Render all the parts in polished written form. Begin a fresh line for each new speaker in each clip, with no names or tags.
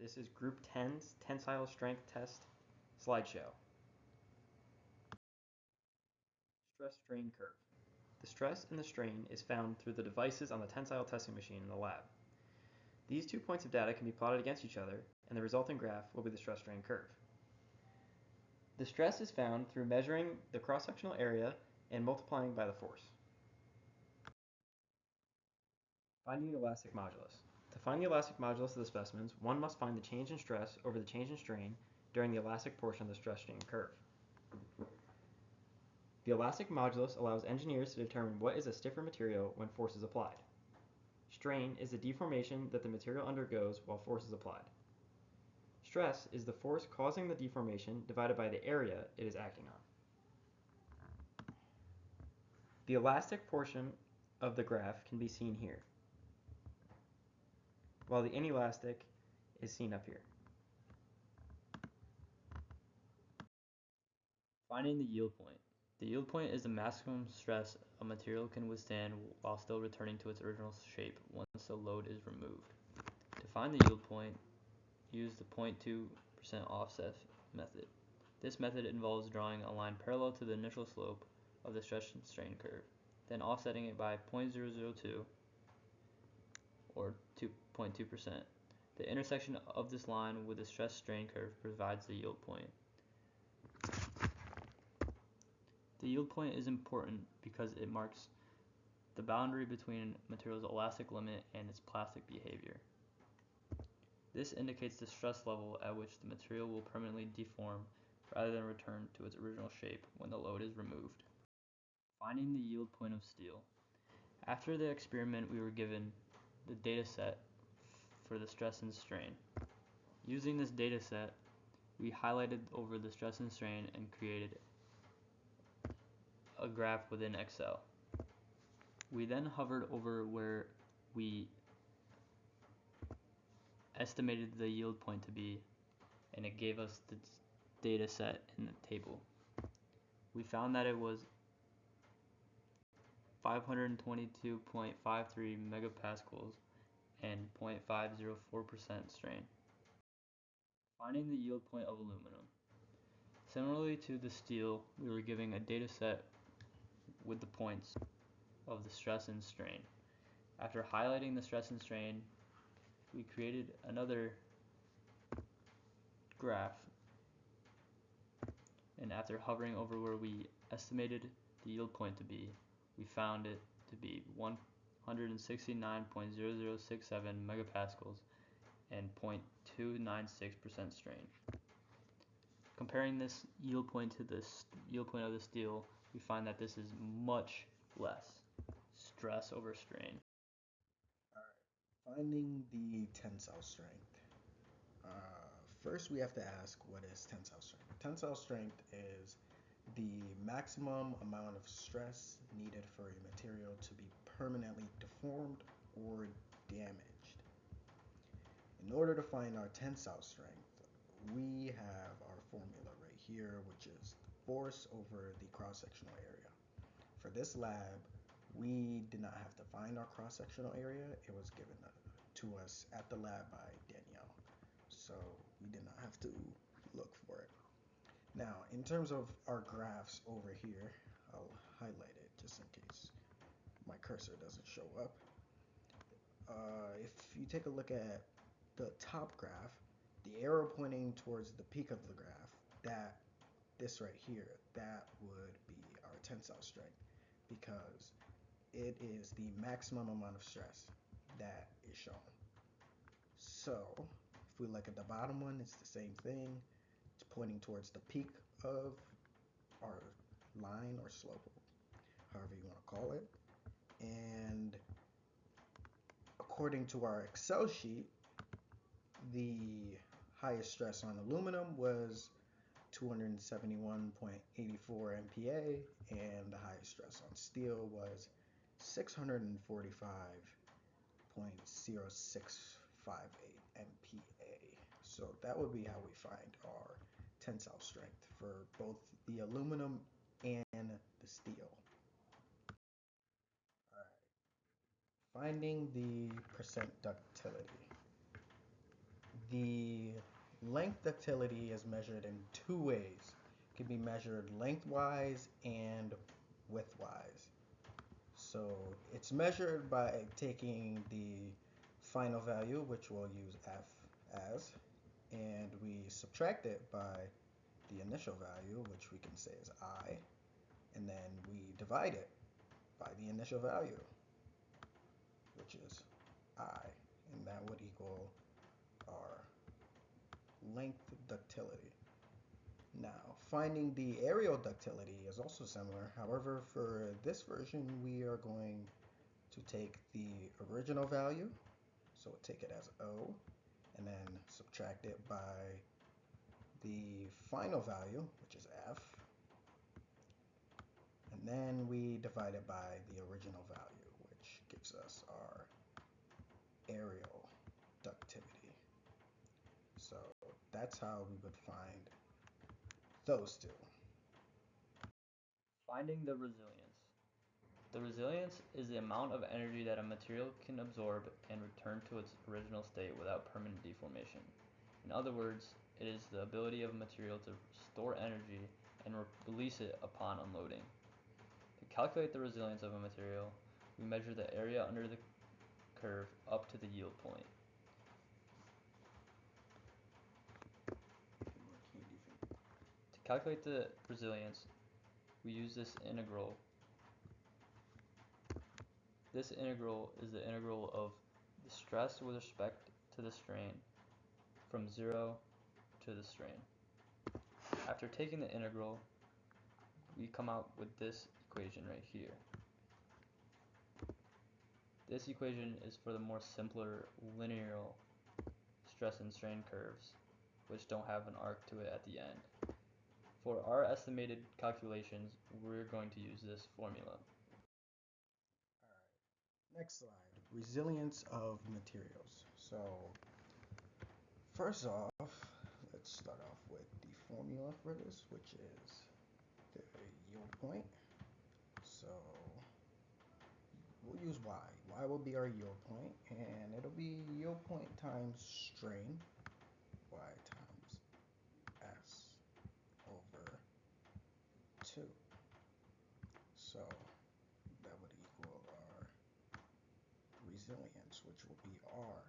This is Group 10's Tensile Strength Test slideshow. Stress-strain curve. The stress and the strain is found through the devices on the tensile testing machine in the lab. These 2 points of data can be plotted against each other, and the resulting graph will be the stress-strain curve. The stress is found through measuring the cross-sectional area and multiplying by the force. Finding the elastic modulus. To find the elastic modulus of the specimens, one must find the change in stress over the change in strain during the elastic portion of the stress-strain curve. The elastic modulus allows engineers to determine what is a stiffer material when force is applied. Strain is the deformation that the material undergoes while force is applied. Stress is the force causing the deformation divided by the area it is acting on. The elastic portion of the graph can be seen here, while the inelastic is seen up here.
Finding the yield point. The yield point is the maximum stress a material can withstand while still returning to its original shape once the load is removed. To find the yield point, use the 0.2% offset method. This method involves drawing a line parallel to the initial slope of the stress and strain curve, then offsetting it by 0.002 or 2.2%. The intersection of this line with the stress strain curve provides the yield point. The yield point is important because it marks the boundary between a material's elastic limit and its plastic behavior. This indicates the stress level at which the material will permanently deform rather than return to its original shape when the load is removed. Finding the yield point of steel. After the experiment, we were given the data set for the stress and strain. Using this data set, we highlighted over the stress and strain and created a graph within Excel. We then hovered over where we estimated the yield point to be, and it gave us the data set in the table. We found that it was 522.53 megapascals and 0.504% strain. Finding the yield point of aluminum. Similarly to the steel, we were giving a data set with the points of the stress and strain. After highlighting the stress and strain, we created another graph, and after hovering over where we estimated the yield point to be, we found it to be 169.0067 megapascals and 0.296% strain. Comparing this yield point to this yield point of the steel, we find that this is much less stress over strain.
Alright, finding the tensile strength. First we have to ask, what is tensile strength? Tensile strength is the maximum amount of stress needed for a material to be permanently deformed or damaged. In order to find our tensile strength, we have our formula right here, which is force over the cross-sectional area. For this lab, we did not have to find our cross-sectional area. It was given to us at the lab by Danielle, so we did not have to look for it. Now, in terms of our graphs over here, I'll highlight it just in case my cursor doesn't show up. If you take a look at the top graph, the arrow pointing towards the peak of the graph, this right here, that would be our tensile strength, because it is the maximum amount of stress that is shown. So if we look at the bottom one, it's the same thing. It's pointing towards the peak of our line or slope, however you want to call it. And according to our Excel sheet, the highest stress on aluminum was 271.84 MPa, and the highest stress on steel was 645.0658 MPa. So that would be how we find our tensile strength for both the aluminum and the steel. Alright, finding the percent ductility. The length ductility is measured in two ways. It can be measured lengthwise and widthwise. So it's measured by taking the final value, which we'll use f as, and we subtract it by the initial value, which we can say is I, and then we divide it by the initial value, which is I, and that would equal our length ductility. Now, finding the areal ductility is also similar. However, for this version, we are going to take the original value, so we'll take it as O, and then subtract it by the final value, which is F, and then we divide it by the original value, which gives us our areal ductility. So that's how we would find those two.
Finding the resilience. The resilience is the amount of energy that a material can absorb and return to its original state without permanent deformation. In other words, it is the ability of a material to store energy and release it upon unloading. To calculate the resilience of a material, we measure the area under the curve up to the yield point. To calculate the resilience, we use this integral. This integral is the integral of the stress with respect to the strain from 0 to the strain. After taking the integral, we come out with this equation right here. This equation is for the more simpler linear stress and strain curves, which don't have an arc to it at the end. For our estimated calculations, we're going to use this formula.
Alright, next slide, resilience of materials. So first off, let's start off with the formula for this, which is the yield point. So we'll use y. Y will be our yield point, and it'll be yield point times strain, y times s over 2. So that would equal our resilience, which will be R.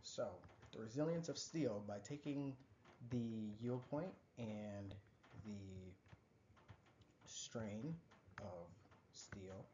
So the resilience of steel, by taking the yield point and the strain of steel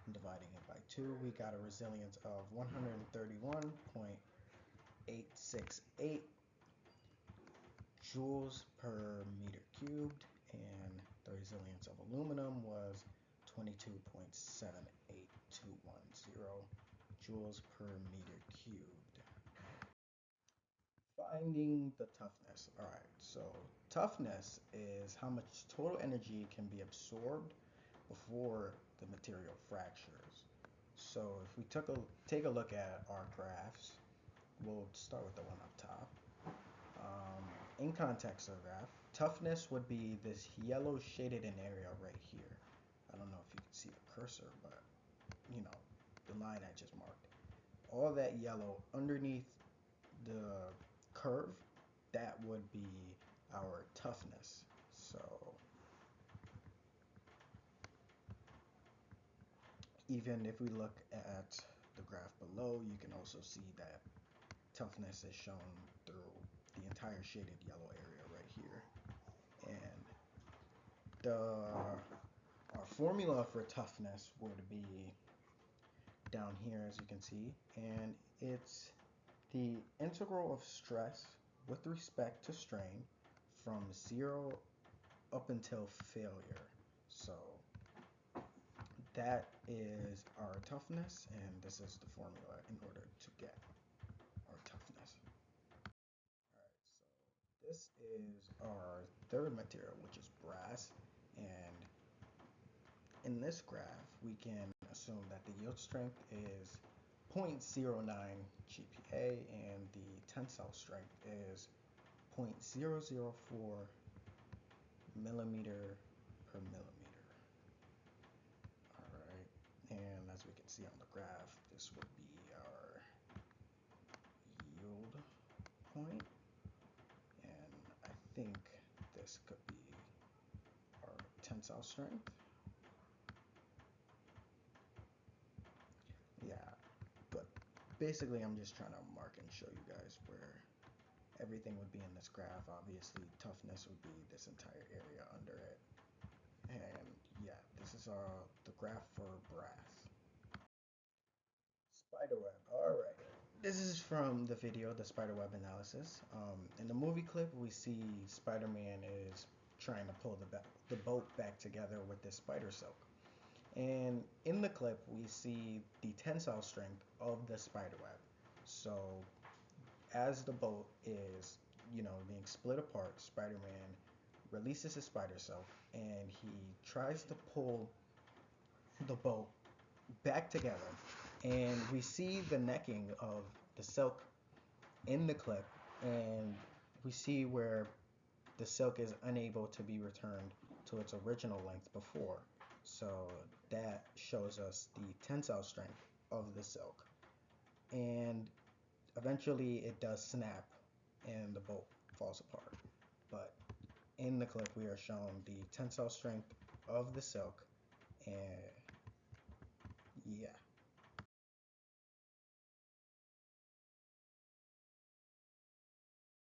and dividing it by 2, we got a resilience of 131.868 joules per meter cubed, and the resilience of aluminum was 22.78210 joules per meter cubed. Finding the toughness. All right, so toughness is how much total energy can be absorbed before the material fractures. So if we take a look at our graphs, we'll start with the one up top. In context of the graph, toughness would be this yellow shaded in area right here. I don't know if you can see the cursor, but you know, the line I just marked. All that yellow underneath the curve, that would be our toughness. So even if we look at the graph below, you can also see that toughness is shown through the entire shaded yellow area right here. And our formula for toughness would be down here, as you can see, and it's the integral of stress with respect to strain from 0 up until failure. So that is our toughness, and this is the formula in order to get our toughness. Alright, so this is our third material, which is brass, and in this graph we can assume that the yield strength is 0.09 GPa and the tensile strength is 0.004 millimeter per millimeter. Alright, and as we can see on the graph, this would be our yield point. this could be our tensile strength. Yeah, but basically I'm just trying to mark and show you guys where everything would be in this graph. Obviously, toughness would be this entire area under it. And yeah, this is the graph for brass. Spiderweb. All right. This is from the video, the spiderweb analysis. In the movie clip, we see Spider-Man is trying to pull the boat back together with this spider silk. And in the clip, we see the tensile strength of the spiderweb. So as the boat is, being split apart, Spider-Man releases his spider silk and he tries to pull the boat back together. And we see the necking of the silk in the clip, and we see where the silk is unable to be returned to its original length before. So that shows us the tensile strength of the silk. And eventually it does snap and the boat falls apart. But in the clip we are shown the tensile strength of the silk, and yeah.